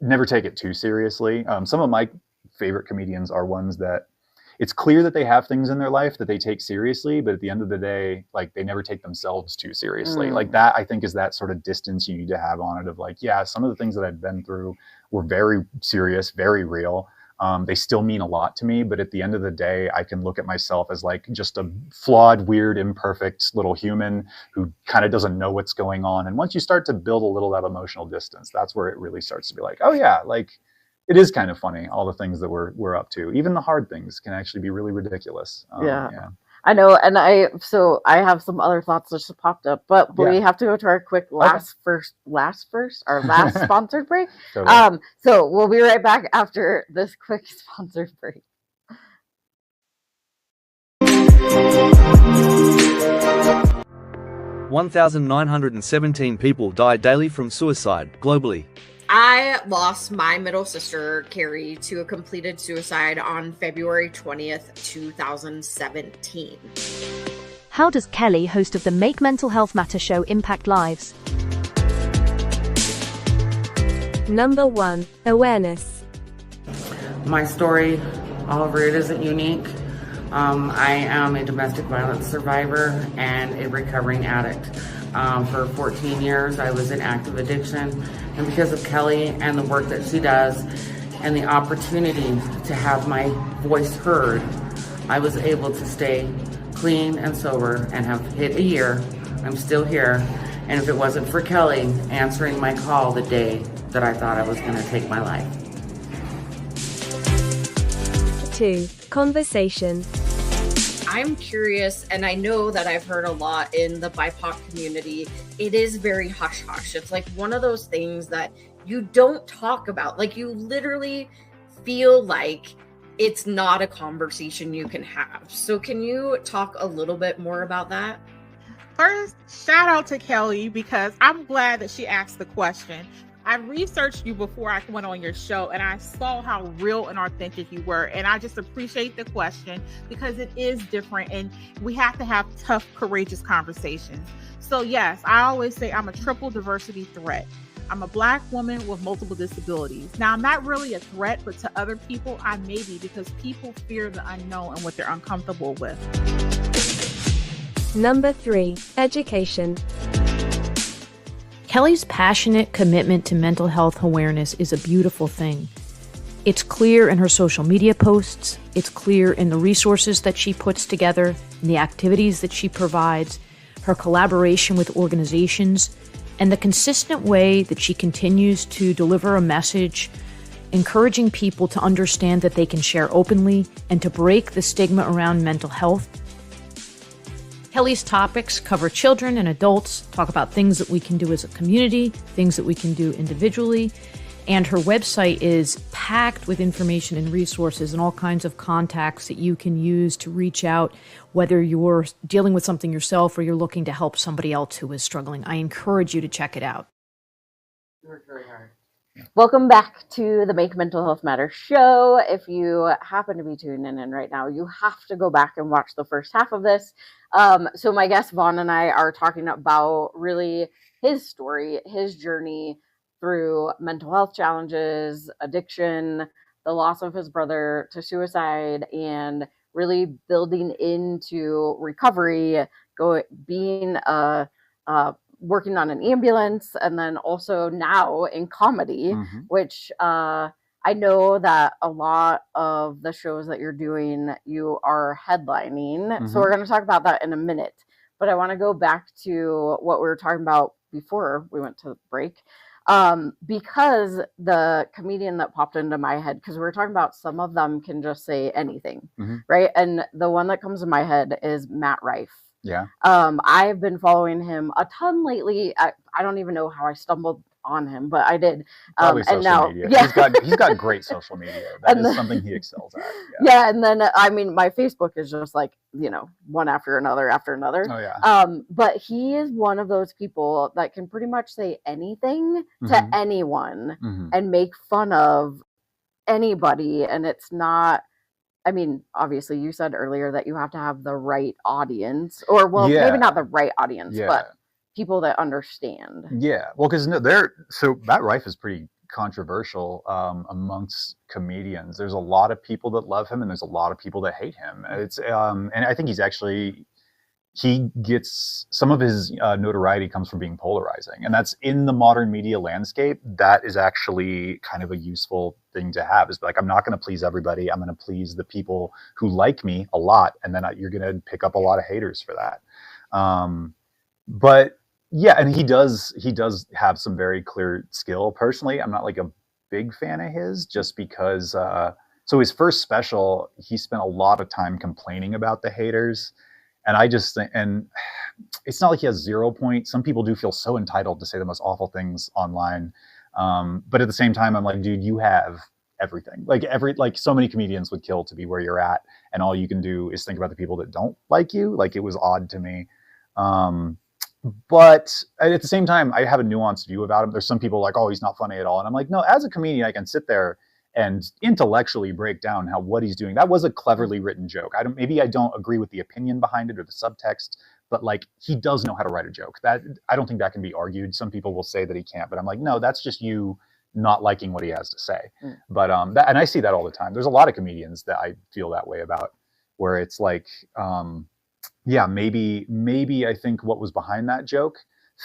never take it too seriously. Some of my favorite comedians are ones that it's clear that they have things in their life that they take seriously, but at the end of the day, like they never take themselves too seriously. Like that, I think, is that sort of distance you need to have on it of like, yeah, some of the things that I've been through were very serious, very real. They still mean a lot to me, but at the end of the day, I can look at myself as like just a flawed, weird, imperfect little human who kind of doesn't know what's going on. And once you start to build a little that emotional distance, that's where it really starts to be like, oh yeah, like it is kind of funny, all the things that we're up to. Even the hard things can actually be really ridiculous. Yeah. I know, and I have some other thoughts that just popped up, but we have to go to our quick last sponsored break. Totally. So we'll be right back after this quick sponsored break. 1,917 people die daily from suicide globally. I lost my middle sister, Carrie, to a completed suicide on February 20th, 2017. How does Kelli, host of the Make Mental Health Matter show, impact lives? Number 1, awareness. My story, Oliver, it isn't unique. I am a domestic violence survivor and a recovering addict. For 14 years, I was in active addiction. And because of Kelli and the work that she does and the opportunity to have my voice heard, I was able to stay clean and sober and have hit a year. I'm still here. And if it wasn't for Kelli answering my call the day that I thought I was going to take my life. 2, conversation. I'm curious, and I know that I've heard a lot in the BIPOC community, it is very hush-hush. It's like one of those things that you don't talk about. Like you literally feel like it's not a conversation you can have. So can you talk a little bit more about that? First, shout out to Kelli, because I'm glad that she asked the question. I researched you before I went on your show, and I saw how real and authentic you were. And I just appreciate the question because it is different, and we have to have tough, courageous conversations. So yes, I always say I'm a triple diversity threat. I'm a Black woman with multiple disabilities. Now, I'm not really a threat, but to other people, I may be, because people fear the unknown and what they're uncomfortable with. Number 3, education. Kelli's passionate commitment to mental health awareness is a beautiful thing. It's clear in her social media posts, it's clear in the resources that she puts together, in the activities that she provides, her collaboration with organizations, and the consistent way that she continues to deliver a message, encouraging people to understand that they can share openly and to break the stigma around mental health. Kelli's topics cover children and adults, talk about things that we can do as a community, things that we can do individually, and her website is packed with information and resources and all kinds of contacts that you can use to reach out, whether you're dealing with something yourself or you're looking to help somebody else who is struggling. I encourage you to check it out. You worked very hard. Welcome back to the Make Mental Health Matter show. If you happen to be tuning in right now, you have to go back and watch the first half of this. So my guest Vaughn and I are talking about really his story, his journey through mental health challenges, addiction, the loss of his brother to suicide, and really building into recovery, being working on an ambulance, and then also now in comedy, which I know that a lot of the shows that you're doing, you are headlining. So we're going to talk about that in a minute. But I want to go back to what we were talking about before we went to break. Because the comedian that popped into my head, because we were talking about some of them can just say anything, right? And the one that comes to my head is Matt Rife. Yeah. I've been following him a ton lately. I don't even know how I stumbled on him, but I did. Probably And social now, media. yeah. He's got great social media. That is something he excels at. Yeah. And then, I mean, my Facebook is just like, one after another after another. Oh yeah. But he is one of those people that can pretty much say anything to anyone and make fun of anybody. And it's not, I mean, obviously you said earlier that you have to have the right audience, or maybe not the right audience, but people that understand. Yeah. Well, because so Matt Rife is pretty controversial amongst comedians. There's a lot of people that love him and there's a lot of people that hate him. It's and I think he gets some of his notoriety comes from being polarizing, and that's in the modern media landscape. That is actually kind of a useful thing to have, is like, I'm not going to please everybody. I'm going to please the people who like me a lot, and then you're going to pick up a lot of haters for that. But yeah, and he does have some very clear skill. Personally, I'm not like a big fan of his, just because so his first special, he spent a lot of time complaining about the haters. And I just think, and it's not like he has 0 points. Some people do feel so entitled to say the most awful things online. But at the same time, I'm like, dude, you have everything. Like so many comedians would kill to be where you're at. And all you can do is think about the people that don't like you. Like, it was odd to me. But at the same time, I have a nuanced view about him. There's some people like, oh, he's not funny at all. And I'm like, no, as a comedian, I can sit there and intellectually break down what he's doing. That was a cleverly written joke. Maybe I don't agree with the opinion behind it or the subtext, but like, he does know how to write a joke. That I don't think that can be argued. Some people will say that he can't, but I'm like, no, that's just you not liking what he has to say. But and I see that all the time. There's a lot of comedians that I feel that way about, where it's like, yeah, maybe I think what was behind that joke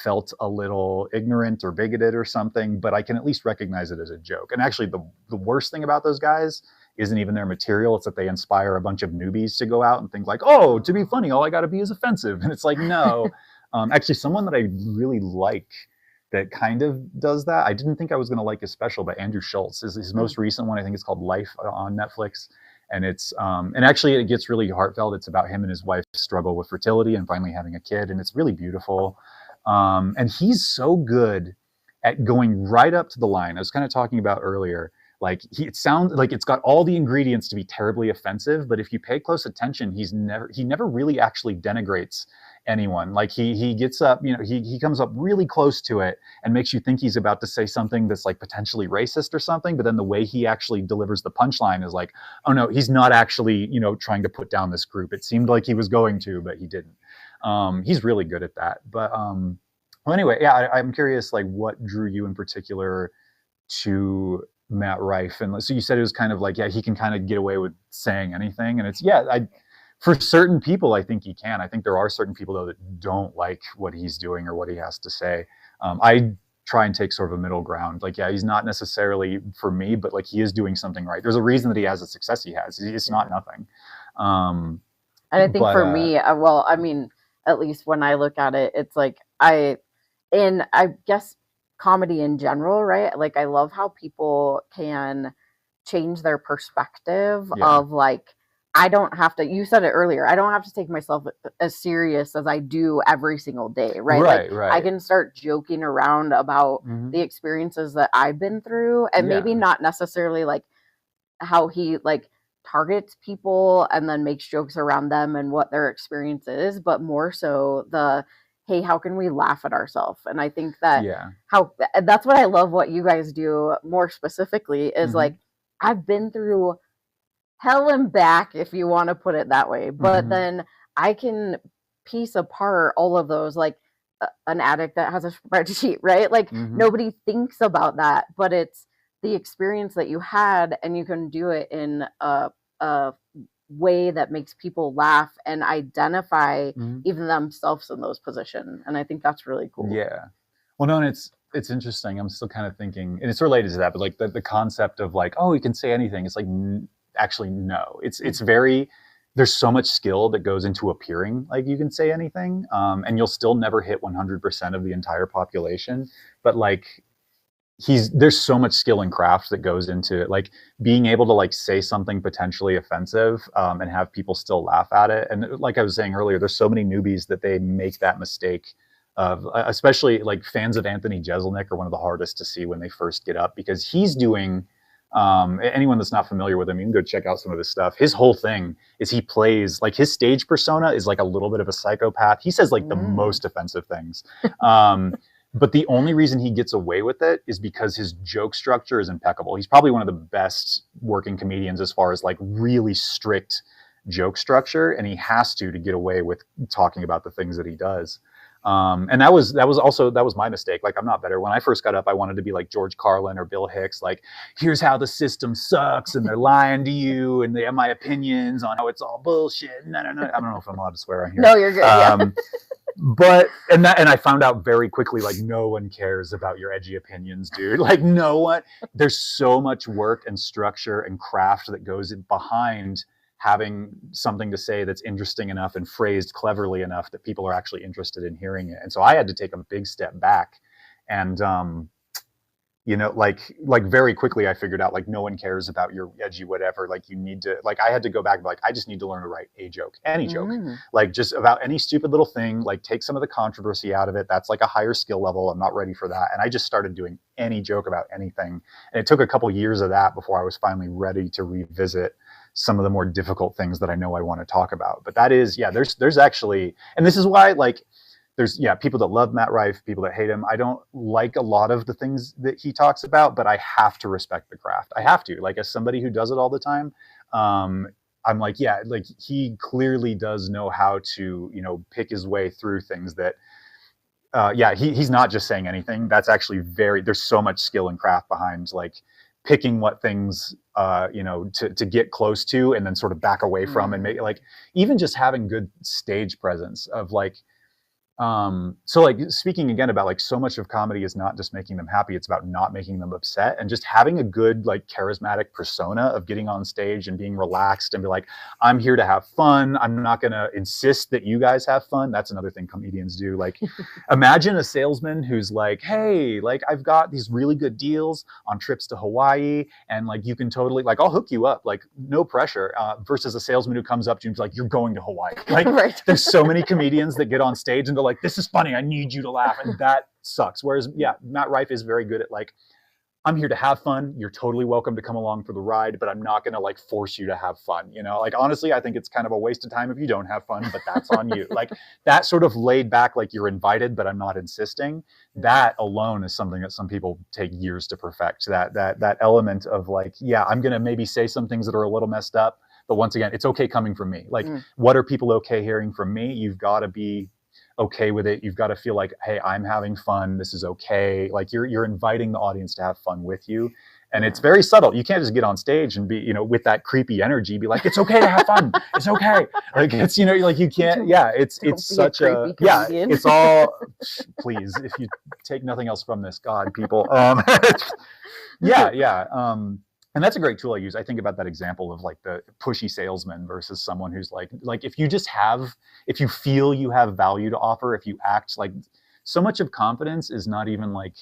felt a little ignorant or bigoted or something, but I can at least recognize it as a joke. And actually, the worst thing about those guys isn't even their material. It's that they inspire a bunch of newbies to go out and think like, oh, to be funny, all I got to be is offensive. And it's like, no. Actually, someone that I really like that kind of does that, I didn't think I was going to like his special, but Andrew Schultz, his most recent one, I think it's called Life on Netflix. And it's and actually it gets really heartfelt. It's about him and his wife's struggle with fertility and finally having a kid, and it's really beautiful. And he's so good at going right up to the line. I was kind of talking about earlier, like it sounds like it's got all the ingredients to be terribly offensive, but if you pay close attention, he never really actually denigrates anyone. Like he gets up, he comes up really close to it and makes you think he's about to say something that's like potentially racist or something, but then the way he actually delivers the punchline is like, oh no, he's not actually, trying to put down this group. It seemed like he was going to, but he didn't. He's really good at that. But well, anyway, yeah, I'm curious, like, what drew you in particular to Matt Rife? And so you said it was kind of like, yeah, he can kind of get away with saying anything, and it's for certain people, I think he can. I think there are certain people though that don't like what he's doing or what he has to say. I try and take sort of a middle ground. Like, yeah, he's not necessarily for me, but like, he is doing something right. There's a reason that he has the success he has. It's not nothing. And I think for me, well, I mean, at least when I look at it, it's like I guess comedy in general, right? Like, I love how people can change their perspective of like, I don't have to, you said it earlier, I don't have to take myself as serious as I do every single day, right? Right. I can start joking around about the experiences that I've been through, and maybe not necessarily like how he like targets people and then makes jokes around them and what their experience is, but more so hey, how can we laugh at ourselves? And I think that that's what I love what you guys do more specifically is like, I've been through hell and back, if you want to put it that way, but then I can piece apart all of those, like an addict that has a spreadsheet, right? Like nobody thinks about that, but it's the experience that you had, and you can do it in a way that makes people laugh and identify even themselves in those positions. And I think that's really cool. Yeah. Well, no, and it's interesting. I'm still kind of thinking, and it's related to that, but like the concept of like, oh, you can say anything. It's like, actually, no, it's very, there's so much skill that goes into appearing like you can say anything. And you'll still never hit 100% of the entire population, but like, there's so much skill and craft that goes into it, like being able to like say something potentially offensive and have people still laugh at it. And like I was saying earlier, there's so many newbies that they make that mistake especially like fans of Anthony Jeselnik are one of the hardest to see when they first get up, because he's doing, anyone that's not familiar with him, you can go check out some of his stuff. His whole thing is he plays, like, his stage persona is like a little bit of a psychopath. He says like the most offensive things. But the only reason he gets away with it is because his joke structure is impeccable. He's probably one of the best working comedians as far as like really strict joke structure, and he has to get away with talking about the things that he does. And that was my mistake. Like, I'm not better. When I first got up, I wanted to be like George Carlin or Bill Hicks. Like, here's how the system sucks, and they're lying to you, and they have my opinions on how it's all bullshit. No. I don't know if I'm allowed to swear on here. No, you're good. Yeah. But and I found out very quickly, like, no one cares about your edgy opinions, dude. Like, no one. There's so much work and structure and craft that goes behind having something to say that's interesting enough and phrased cleverly enough that people are actually interested in hearing it. And so I had to take a big step back, and like very quickly I figured out, like, no one cares about your edgy whatever. Like, you need to, like, I had to go back and be like, I just need to learn to write a joke, any joke, like just about any stupid little thing, like take some of the controversy out of it. That's like a higher skill level. I'm not ready for that. And I just started doing any joke about anything. And it took a couple years of that before I was finally ready to revisit some of the more difficult things that I know I want to talk about. But that is, there's actually, and this is why, like, there's people that love Matt Rife, people that hate him. I don't like a lot of the things that he talks about, but I have to respect the craft. I have to, like, as somebody who does it all the time. I'm like, like, he clearly does know how to, pick his way through things that, he's not just saying anything. That's actually there's so much skill and craft behind, like, picking what things, to get close to and then sort of back away from, and make, like, even just having good stage presence of, like, so, like, speaking again about, like, so much of comedy is not just making them happy, it's about not making them upset, and just having a good, like, charismatic persona of getting on stage and being relaxed and be like, I'm here to have fun. I'm not going to insist that you guys have fun. That's another thing comedians do. Like, imagine a salesman who's like, hey, like, I've got these really good deals on trips to Hawaii, and, like, you can totally, like, I'll hook you up, like, no pressure, versus a salesman who comes up to you and is like, you're going to Hawaii. Like, right. There's so many comedians that get on stage and they're like, this is funny, I need you to laugh, and that sucks. Whereas Matt Rife is very good at, like, I'm here to have fun, you're totally welcome to come along for the ride, but I'm not gonna, like, force you to have fun, like, honestly, I think it's kind of a waste of time if you don't have fun, but that's on you. Like, that sort of laid back, like, you're invited but I'm not insisting, that alone is something that some people take years to perfect. That element of, like, I'm gonna maybe say some things that are a little messed up, but once again, it's okay coming from me. Like, what are people okay hearing from me? You've got to be okay with it. You've got to feel like, hey, I'm having fun, this is okay. Like, you're inviting the audience to have fun with you, and it's very subtle. You can't just get on stage and be, with that creepy energy, be like, it's okay to have fun, it's okay. Like, it's, like, you can't, it's such a it's all, please, if you take nothing else from this, God, people, and that's a great tool I use. I think about that example of, like, the pushy salesman versus someone who's like if you feel you have value to offer, if you act, like, so much of confidence is not even, like,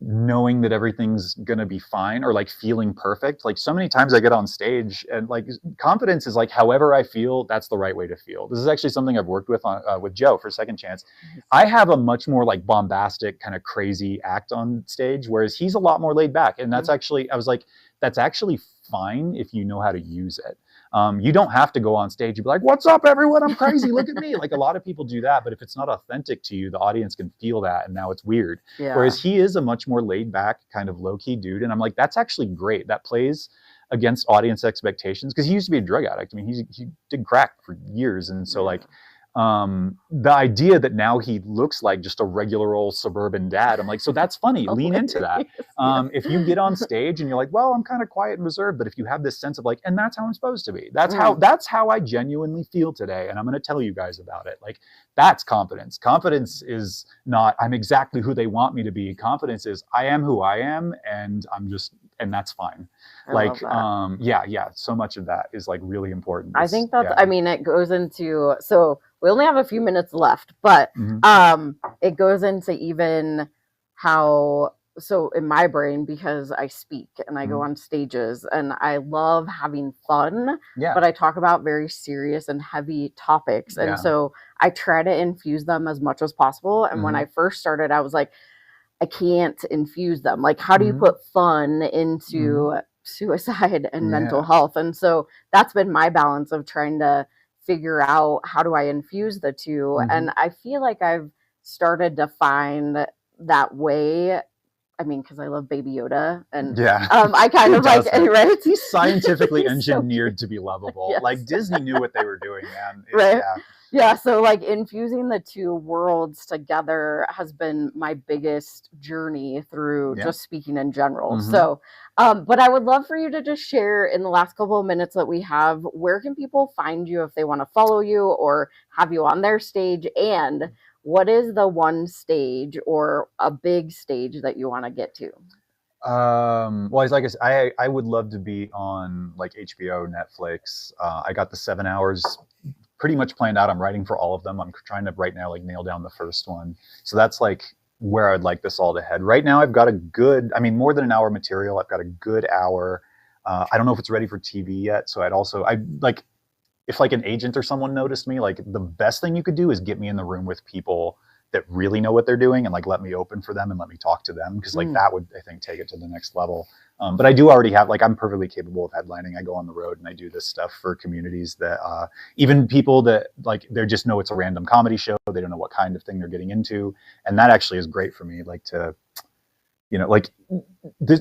knowing that everything's going to be fine or, like, feeling perfect. Like, so many times I get on stage and, like, confidence is, like, however I feel, that's the right way to feel. This is actually something I've worked with with Joe for Second Chance. I have a much more, like, bombastic kind of crazy act on stage, whereas he's a lot more laid back. And that's actually, I was like, that's actually fine if you know how to use it. You don't have to go on stage and be like, what's up, everyone? I'm crazy. Look at me. Like, a lot of people do that, but if it's not authentic to you, the audience can feel that, and now it's weird. Whereas he is a much more laid back, kind of low key dude. And I'm like, that's actually great. That plays against audience expectations, because he used to be a drug addict. I mean, he did crack for years. And so, like, the idea that now he looks like just a regular old suburban dad, I'm like, so that's funny. Lean into that. If you get on stage and you're like, well, I'm kind of quiet and reserved, but if you have this sense of, like, and that's how I'm supposed to be, that's how I genuinely feel today, and I'm going to tell you guys about it. Like, that's confidence. Confidence is not, I'm exactly who they want me to be. Confidence is, I am who I am, and and that's fine. Like, so much of that is, like, really important. I think that's, I mean, it goes into, so we only have a few minutes left, but it goes into even how so in my brain, because I speak and I go on stages and I love having fun, but I talk about very serious and heavy topics. And so I try to infuse them as much as possible. And when I first started, I was like, I can't infuse them. Like, how do you put fun into suicide and mental health? And so that's been my balance of trying to figure out how do I infuse the two. And I feel like I've started to find that way. I mean, because I love Baby Yoda, and I kind of like, right? He's scientifically engineered to be lovable. Like Disney knew what they were doing, man. Yeah, so like infusing the two worlds together has been my biggest journey through just speaking in general. So, but I would love for you to just share in the last couple of minutes that we have, where can people find you if they want to follow you or have you on their stage? And what is the one stage or a big stage that you want to get to? Well, it's like I would love to be on like HBO, Netflix. I got the 7 hours pretty much planned out. I'm writing for all of them. I'm trying to right now like nail down the first one. So that's like where I'd like this all to head. Right now I've got a good, I mean, more than an hour material. I've got a good hour. I don't know if it's ready for TV yet. So I like, if like an agent or someone noticed me, like the best thing you could do is get me in the room with people that really know what they're doing and like let me open for them and let me talk to them. Cause like that would, I think, take it to the next level. But I do already have, like, I'm perfectly capable of headlining. I go on the road and I do this stuff for communities that even people that like, they just know it's a random comedy show. They don't know what kind of thing they're getting into. And that actually is great for me. Like to, you know, like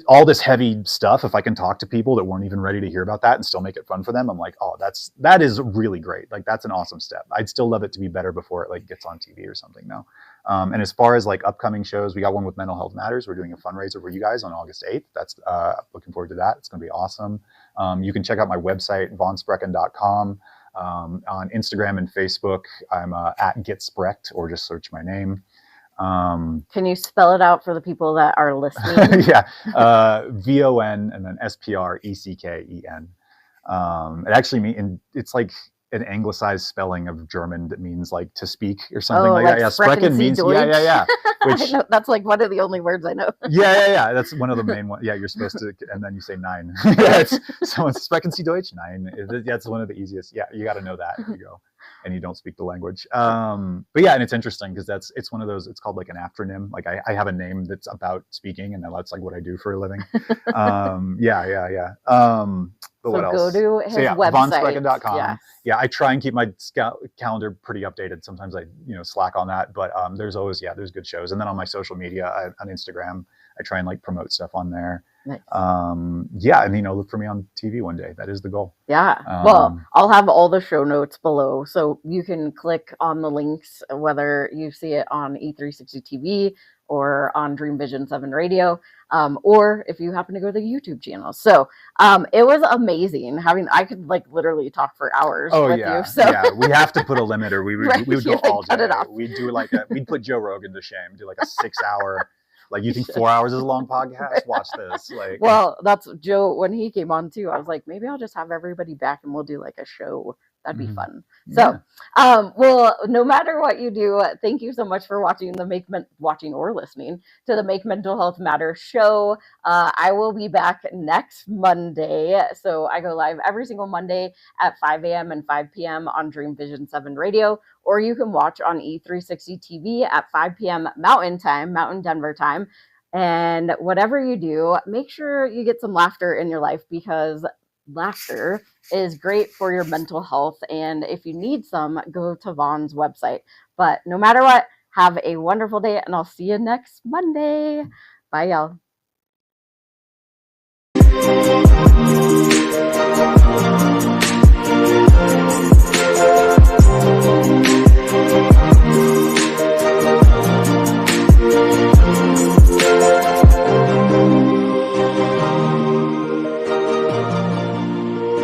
all this heavy stuff, if I can talk to people that weren't even ready to hear about that and still make it fun for them, I'm like, oh, that is really great. Like, that's an awesome step. I'd still love it to be better before it like gets on TV or something though. And as far as like upcoming shows, we got one with Mental Health Matters. We're doing a fundraiser for you guys on August 8th. That's looking forward to that. It's going to be awesome. You can check out my website, vonsprecken.com. On Instagram and Facebook, I'm at GetSprecked, or just search my name. Can you spell it out for the people that are listening? VON and then SPRECKEN. It actually it's like an anglicized spelling of German that means like to speak or something like that. Yeah, Sprecken means Deutsch. Which, I know, that's like one of the only words I know. That's one of the main ones. Yeah, you're supposed to, and then you say nine. So it's Sprechen Sie Deutsch? Nine. That's one of the easiest. Yeah, you got to know that if you go and you don't speak the language. But yeah, and it's interesting because it's one of those, it's called like an acronym. Like I have a name that's about speaking, and that's like what I do for a living. But so what else? Go to his website. Vonsprecken.com. Yeah, I try and keep my calendar pretty updated. Sometimes I, slack on that, but there's always, there's good shows. And then on my social media, on Instagram, I try and like promote stuff on there. Nice. And look for me on TV one day. That is the goal. Well, I'll have all the show notes below, so you can click on the links, whether you see it on E360 TV or on Dream Vision 7 Radio, or if you happen to go to the YouTube channel. So it was amazing I could like literally talk for hours with you. So we have to put a limit, or we would go all day. We'd do we'd put Joe Rogan to shame, do like a 6 hour. Like, you think 4 hours is a long podcast? Watch this. Like, well, that's Joe when he came on too. I was like, maybe I'll just have everybody back and we'll do like a show. That'd be fun. So, well, no matter what you do, thank you so much for watching or listening to the Make Mental Health Matter show. I will be back next Monday. So I go live every single Monday at 5 a.m. and 5 p.m. on Dream Vision 7 Radio, or you can watch on E360 TV at 5 p.m. Mountain Denver time. And whatever you do, make sure you get some laughter in your life, because laughter is great for your mental health. And if you need some, go to Von's website. But no matter what, have a wonderful day, and I'll see you next Monday. Bye, y'all.